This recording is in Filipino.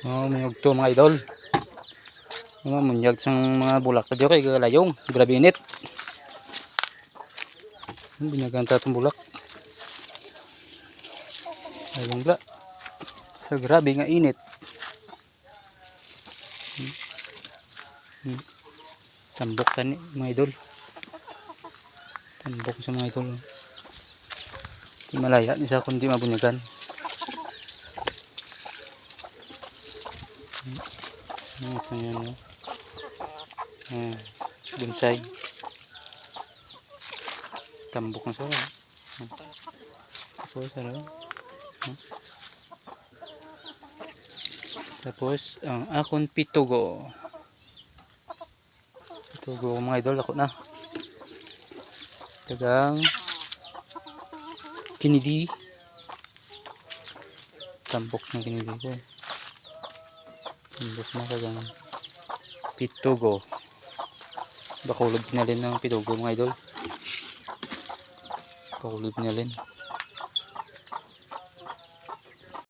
Mayog to mga idol. Munyag sang mga bulak na diyo kay galayong. Grabe init. Binaganta itong bulak. Ayun bla. Sa grabe nga init. Tambok tani mga idol. Tambok sa mga idol. Di malaya di sa kundi mabunyagan. Ito yan. Bonsai. Tambok na sa tapos ang akong pitugo mga idol ako na tagang kinidi, tambok ng kinidi ko, tambok na tagang pitugo. Bakulog pinalin ng pitugo mga idol, bakulog pinalin.